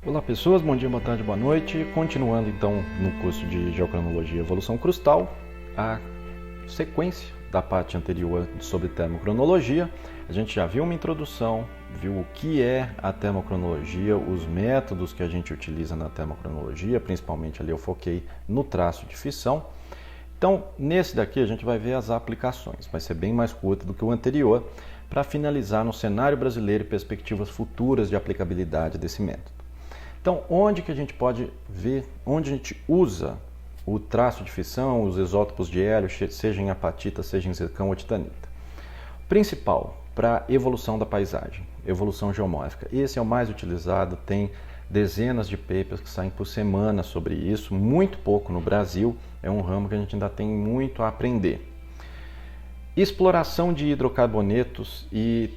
Olá pessoas, bom dia, boa tarde, boa noite. Continuando então no curso de Geocronologia e Evolução Crustal, a sequência da parte anterior sobre termocronologia. A gente já viu uma introdução, viu o que é a termocronologia, os métodos que a gente utiliza na termocronologia, principalmente ali eu foquei no traço de fissão. Então, nesse daqui a gente vai ver as aplicações, vai ser bem mais curto do que o anterior, para finalizar no cenário brasileiro e perspectivas futuras de aplicabilidade desse método. Então, onde que a gente pode ver, onde a gente usa o traço de fissão, os isótopos de hélio, seja em apatita, seja em zircão ou titanita? Principal para evolução da paisagem, evolução geomórfica. Esse é o mais utilizado, tem dezenas de papers que saem por semana sobre isso, muito pouco no Brasil, é um ramo que a gente ainda tem muito a aprender. Exploração de hidrocarbonetos e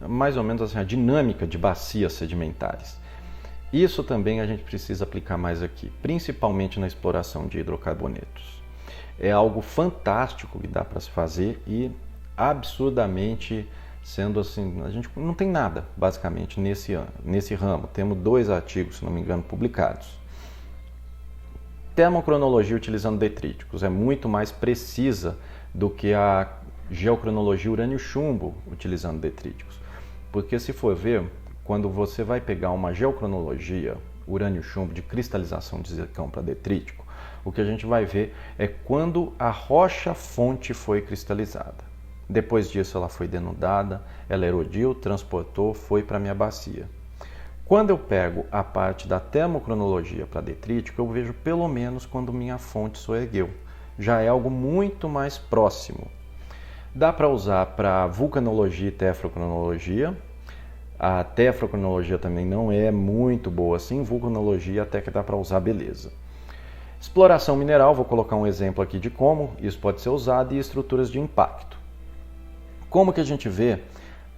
mais ou menos assim, a dinâmica de bacias sedimentares. Isso também a gente precisa aplicar mais aqui, principalmente na exploração de hidrocarbonetos. É algo fantástico que dá para se fazer e absurdamente sendo assim, a gente não tem nada basicamente nesse ramo. Temos 2 artigos, se não me engano, publicados. Termocronologia utilizando detríticos é muito mais precisa do que a geocronologia urânio-chumbo utilizando detríticos. Porque se for ver, quando você vai pegar uma geocronologia urânio-chumbo de cristalização de zircão para detrítico, o que a gente vai ver é quando a rocha-fonte foi cristalizada. Depois disso ela foi denudada, ela erodiu, transportou, foi para a minha bacia. Quando eu pego a parte da termocronologia para detrítico, eu vejo pelo menos quando minha fonte soergueu. Já é algo muito mais próximo. Dá para usar para vulcanologia e tefrocronologia. A tefrocronologia também não é muito boa assim, vulcanologia até que dá para usar, beleza. Exploração mineral, vou colocar um exemplo aqui de como isso pode ser usado, e estruturas de impacto. Como que a gente vê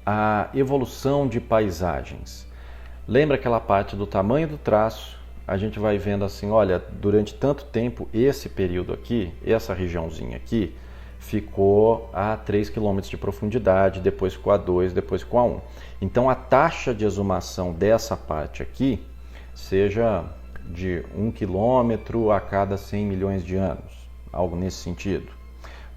a evolução de paisagens? Lembra aquela parte do tamanho do traço? A gente vai vendo assim, olha, durante tanto tempo, esse período aqui, essa regiãozinha aqui, ficou a 3 km de profundidade, depois ficou a 2, depois ficou a 1. Então a taxa de exumação dessa parte aqui seja de 1 km a cada 100 milhões de anos, algo nesse sentido.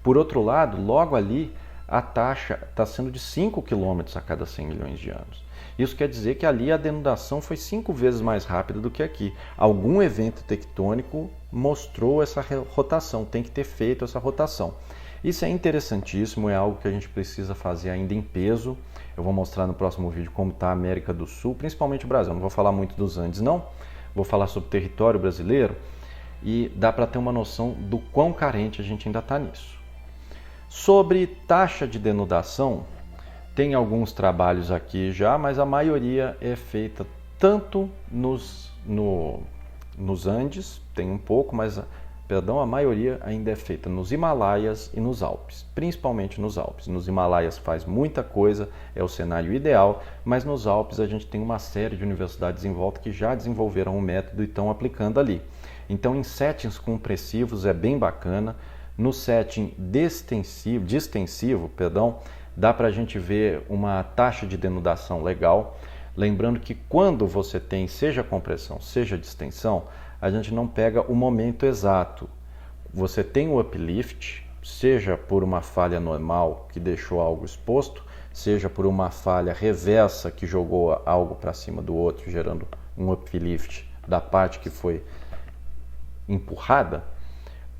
Por outro lado, logo ali, a taxa está sendo de 5 km a cada 100 milhões de anos. Isso quer dizer que ali a denudação foi 5 vezes mais rápida do que aqui. Algum evento tectônico mostrou essa rotação, tem que ter feito essa rotação. Isso é interessantíssimo, é algo que a gente precisa fazer ainda em peso. Eu vou mostrar no próximo vídeo como está a América do Sul, principalmente o Brasil. Não vou falar muito dos Andes, não. Vou falar sobre o território brasileiro e dá para ter uma noção do quão carente a gente ainda está nisso. Sobre taxa de denudação, tem alguns trabalhos aqui já, mas a maioria é feita tanto nos Andes, tem um pouco, mas a maioria ainda é feita nos Himalaias e nos Alpes, principalmente nos Alpes. Nos Himalaias faz muita coisa, é o cenário ideal, mas nos Alpes a gente tem uma série de universidades em volta que já desenvolveram o método e estão aplicando ali. Então em settings compressivos é bem bacana, no setting distensivo, dá para a gente ver uma taxa de denudação legal. Lembrando que quando você tem seja compressão, seja distensão, a gente não pega o momento exato. Você tem o uplift, seja por uma falha normal que deixou algo exposto, seja por uma falha reversa que jogou algo para cima do outro, gerando um uplift da parte que foi empurrada.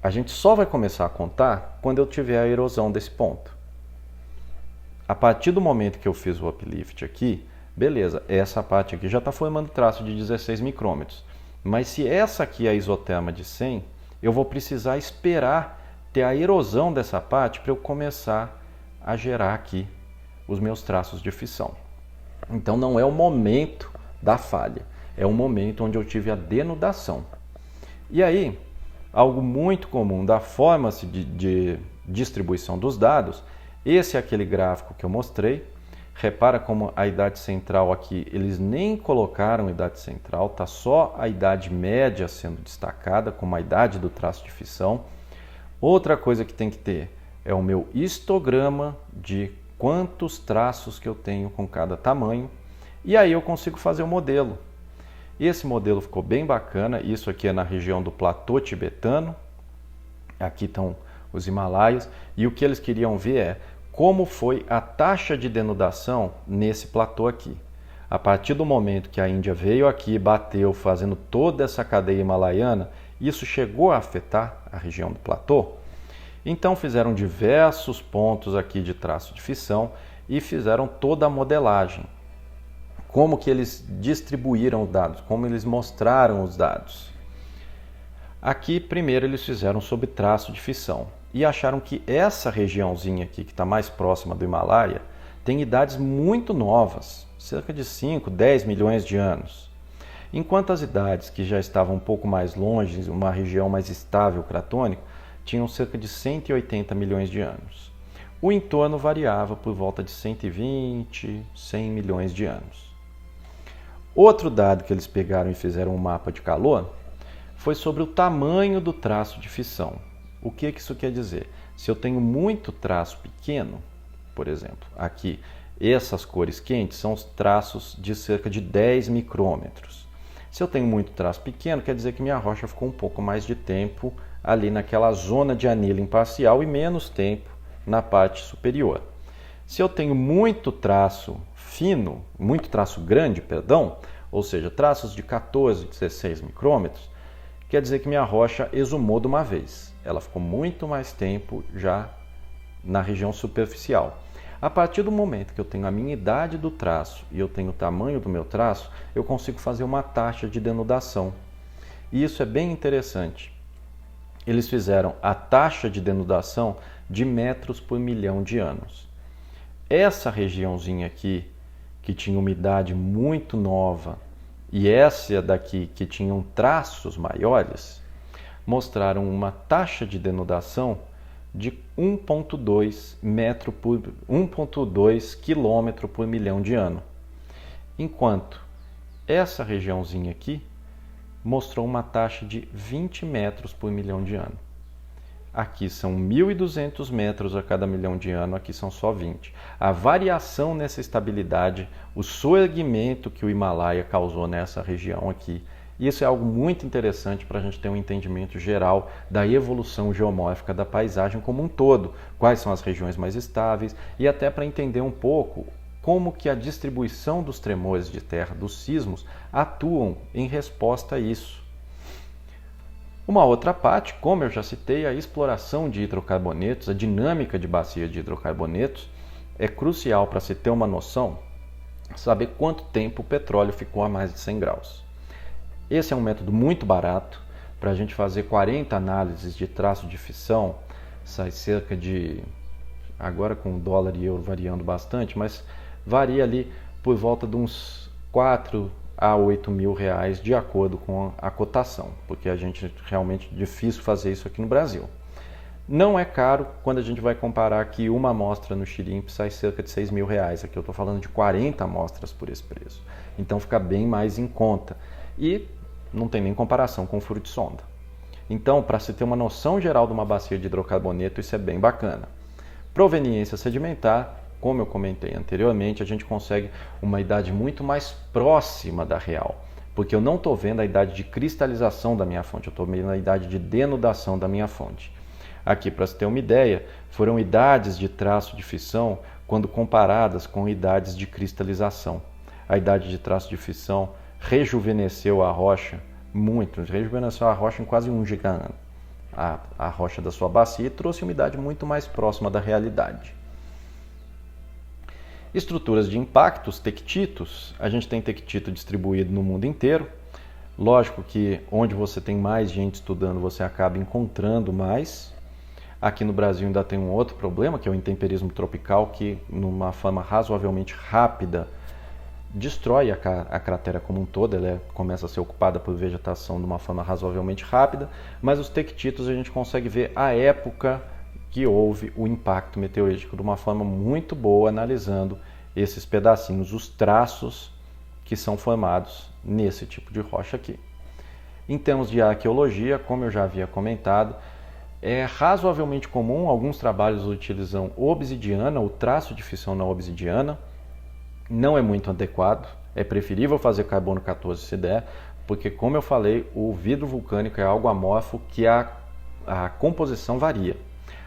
A gente só vai começar a contar quando eu tiver a erosão desse ponto. A partir do momento que eu fiz o uplift aqui, beleza, essa parte aqui já está formando traço de 16 micrômetros. Mas se essa aqui é a isoterma de 100, eu vou precisar esperar ter a erosão dessa parte para eu começar a gerar aqui os meus traços de fissão. Então não é o momento da falha, é o momento onde eu tive a denudação. E aí, algo muito comum da forma de distribuição dos dados, esse é aquele gráfico que eu mostrei. Repara como a idade central aqui, eles nem colocaram idade central, está só a idade média sendo destacada como a idade do traço de fissão. Outra coisa que tem que ter é o meu histograma de quantos traços que eu tenho com cada tamanho, e aí eu consigo fazer o modelo. Esse modelo ficou bem bacana, isso aqui é na região do platô tibetano, aqui estão os Himalaias, e o que eles queriam ver é como foi a taxa de denudação nesse platô aqui. A partir do momento que a Índia veio aqui e bateu fazendo toda essa cadeia himalaiana, isso chegou a afetar a região do platô. Então fizeram diversos pontos aqui de traço de fissão e fizeram toda a modelagem. Como que eles distribuíram os dados, como eles mostraram os dados. Aqui, primeiro, eles fizeram sobre traço de fissão e acharam que essa regiãozinha aqui, que está mais próxima do Himalaia, tem idades muito novas, cerca de 5, 10 milhões de anos. Enquanto as idades que já estavam um pouco mais longe, uma região mais estável cratônica, tinham cerca de 180 milhões de anos. O entorno variava por volta de 120, 100 milhões de anos. Outro dado que eles pegaram e fizeram um mapa de calor foi sobre o tamanho do traço de fissão. O que isso quer dizer? Se eu tenho muito traço pequeno, por exemplo, aqui, essas cores quentes são os traços de cerca de 10 micrômetros. Se eu tenho muito traço pequeno, quer dizer que minha rocha ficou um pouco mais de tempo ali naquela zona de anilha imparcial e menos tempo na parte superior. Se eu tenho muito traço fino, muito traço grande, perdão, ou seja, traços de 14, 16 micrômetros, quer dizer que minha rocha exumou de uma vez. Ela ficou muito mais tempo já na região superficial. A partir do momento que eu tenho a minha idade do traço e eu tenho o tamanho do meu traço, eu consigo fazer uma taxa de denudação. E isso é bem interessante. Eles fizeram a taxa de denudação de metros por milhão de anos. Essa regiãozinha aqui, que tinha uma idade muito nova, e essa daqui, que tinham traços maiores, mostraram uma taxa de denudação de 1,2 quilômetro por milhão de ano. Enquanto essa regiãozinha aqui mostrou uma taxa de 20 metros por milhão de ano. Aqui são 1.200 metros a cada milhão de ano, aqui são só 20. A variação nessa estabilidade, o soerguimento que o Himalaia causou nessa região aqui, isso é algo muito interessante para a gente ter um entendimento geral da evolução geomórfica da paisagem como um todo, quais são as regiões mais estáveis e até para entender um pouco como que a distribuição dos tremores de terra, dos sismos, atuam em resposta a isso. Uma outra parte, como eu já citei, a exploração de hidrocarbonetos, a dinâmica de bacia de hidrocarbonetos, é crucial para se ter uma noção, saber quanto tempo o petróleo ficou a mais de 100 graus. Esse é um método muito barato, para a gente fazer 40 análises de traço de fissão, sai cerca de, agora com o dólar e euro variando bastante, mas varia ali por volta de uns 4 a 8 mil reais de acordo com a cotação, porque a gente realmente é difícil fazer isso aqui no Brasil. Não é caro quando a gente vai comparar que uma amostra no Xirimpe sai cerca de 6 mil reais, aqui eu estou falando de 40 amostras por esse preço, então fica bem mais em conta e não tem nem comparação com o furo de sonda. Então, para se ter uma noção geral de uma bacia de hidrocarboneto, isso é bem bacana. Proveniência sedimentar, como eu comentei anteriormente, a gente consegue uma idade muito mais próxima da real, porque eu não estou vendo a idade de cristalização da minha fonte, eu estou vendo a idade de denudação da minha fonte. Aqui, para se ter uma ideia, foram idades de traço de fissão quando comparadas com idades de cristalização. A idade de traço de fissão rejuvenesceu a rocha muito, rejuvenesceu a rocha em quase 1 gigaano, a rocha da sua bacia, e trouxe uma idade muito mais próxima da realidade. Estruturas de impacto, os tectitos, a gente tem tectito distribuído no mundo inteiro. Lógico que onde você tem mais gente estudando, você acaba encontrando mais. Aqui no Brasil ainda tem um outro problema, que é o intemperismo tropical, que numa forma razoavelmente rápida destrói a cratera como um todo, ela começa a ser ocupada por vegetação de uma forma razoavelmente rápida, mas os tectitos a gente consegue ver a época que houve o impacto meteorítico de uma forma muito boa, analisando esses pedacinhos, os traços que são formados nesse tipo de rocha aqui. Em termos de arqueologia, como eu já havia comentado, é razoavelmente comum, alguns trabalhos utilizam obsidiana, o traço de fissão na obsidiana, não é muito adequado, É preferível fazer carbono 14 se der, porque, como eu falei, o vidro vulcânico é algo amorfo que a composição varia.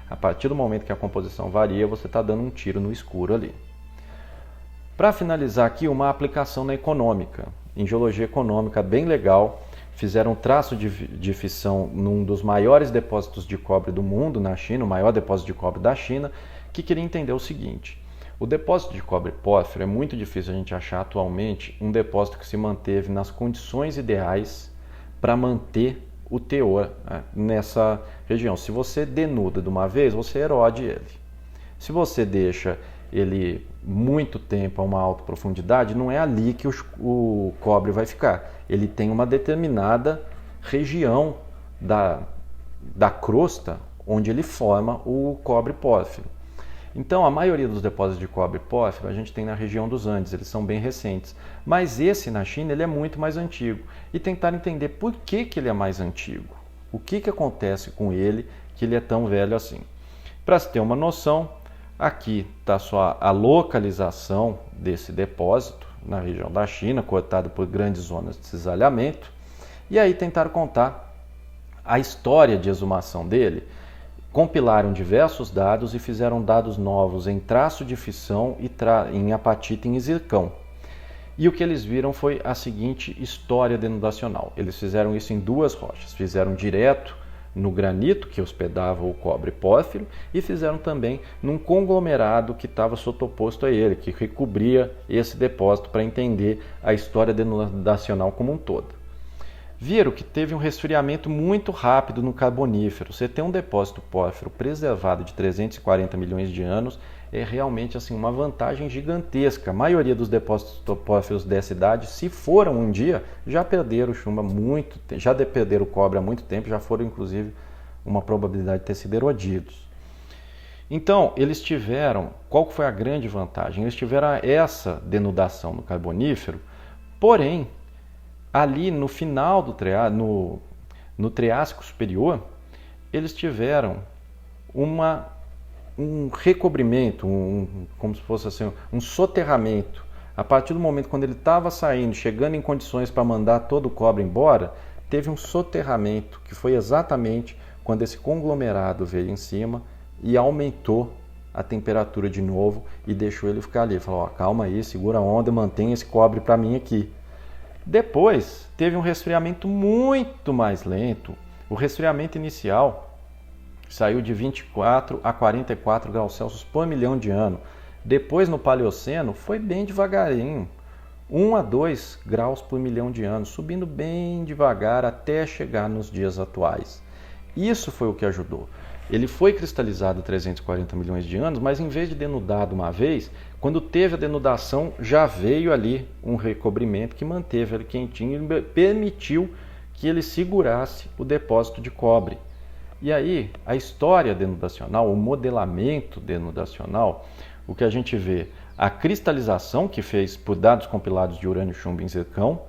A partir do momento que a composição varia, você está dando um tiro no escuro ali. Para finalizar aqui, uma aplicação na econômica. Em geologia econômica, bem legal. Fizeram um traço de fissão num dos maiores depósitos de cobre do mundo, na China, o maior depósito de cobre da China, que queria entender o seguinte. O depósito de cobre pórfiro é muito difícil a gente achar atualmente um depósito que se manteve nas condições ideais para manter o teor nessa região. Se você denuda de uma vez, você erode ele. Se você deixa ele muito tempo a uma alta profundidade, não é ali que o cobre vai ficar. Ele tem uma determinada região da crosta onde ele forma o cobre pórfiro. Então, a maioria dos depósitos de cobre pórfiro a gente tem na região dos Andes, eles são bem recentes. Mas esse na China ele é muito mais antigo. E tentar entender por que ele é mais antigo. O que acontece com ele que ele é tão velho assim. Para se ter uma noção, aqui está só a localização desse depósito na região da China, cortado por grandes zonas de cisalhamento. E aí tentaram contar a história de exumação dele. Compilaram diversos dados e fizeram dados novos em traço de fissão e em apatita e em zircão. E o que eles viram foi a seguinte história denudacional. Eles fizeram isso em duas rochas. Fizeram direto no granito, que hospedava o cobre pórfiro, e fizeram também num conglomerado que estava sotoposto a ele, que recobria esse depósito para entender a história denudacional como um todo. Viram que teve um resfriamento muito rápido no Carbonífero. Você tem um depósito pórfiro preservado de 340 milhões de anos, é realmente assim, uma vantagem gigantesca. A maioria dos depósitos pórfiros dessa idade, se foram um dia, já perderam o chumbo há muito tempo, já perderam o cobre há muito tempo, já foram inclusive uma probabilidade de ter sido erodidos. Então, eles tiveram, qual foi a grande vantagem? Eles tiveram essa denudação no Carbonífero, porém, ali no final do no Triássico Superior, eles tiveram um recobrimento, como se fosse assim, um soterramento. A partir do momento quando ele estava saindo, chegando em condições para mandar todo o cobre embora, teve um soterramento, que foi exatamente quando esse conglomerado veio em cima e aumentou a temperatura de novo e deixou ele ficar ali. Falou, calma aí, segura a onda, mantém esse cobre para mim aqui. Depois, teve um resfriamento muito mais lento. O resfriamento inicial saiu de 24 a 44 graus Celsius por milhão de anos. Depois, no Paleoceno, foi bem devagarinho. 1 a 2 graus por milhão de anos, subindo bem devagar até chegar nos dias atuais. Isso foi o que ajudou. Ele foi cristalizado há 340 milhões de anos, mas em vez de denudar de uma vez, quando teve a denudação, já veio ali um recobrimento que manteve ele quentinho e permitiu que ele segurasse o depósito de cobre. E aí, a história denudacional, o modelamento denudacional, o que a gente vê, a cristalização que fez por dados compilados de urânio, chumbo e zircão.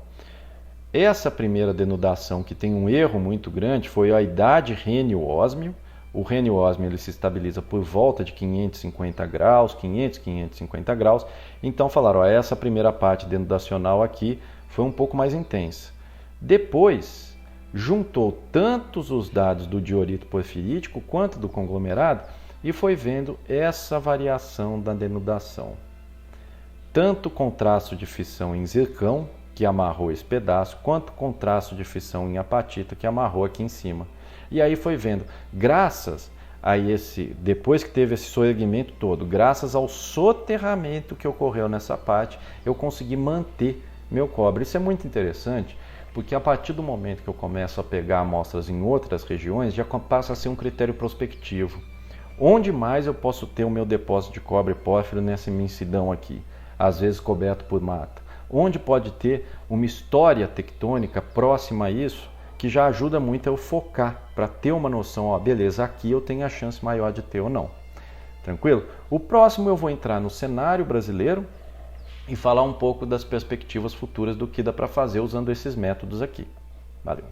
Essa primeira denudação, que tem um erro muito grande, foi a idade rênio-ósmio. O rênio-ósmio ele se estabiliza por volta de 550 graus, 550 graus. Então falaram, essa primeira parte denudacional aqui foi um pouco mais intensa. Depois, juntou tantos os dados do diorito porfirítico quanto do conglomerado e foi vendo essa variação da denudação. Tanto com traço de fissão em zircão, que amarrou esse pedaço, quanto com traço de fissão em apatita, que amarrou aqui em cima. E aí foi vendo, graças a depois que teve esse soerguimento todo, graças ao soterramento que ocorreu nessa parte, eu consegui manter meu cobre. Isso é muito interessante, porque a partir do momento que eu começo a pegar amostras em outras regiões, já passa a ser um critério prospectivo. Onde mais eu posso ter o meu depósito de cobre pórfiro nessa imensidão aqui, às vezes coberto por mata? Onde pode ter uma história tectônica próxima a isso, que já ajuda muito a eu focar, para ter uma noção, beleza, aqui eu tenho a chance maior de ter ou não. Tranquilo? O próximo eu vou entrar no cenário brasileiro e falar um pouco das perspectivas futuras do que dá para fazer usando esses métodos aqui. Valeu!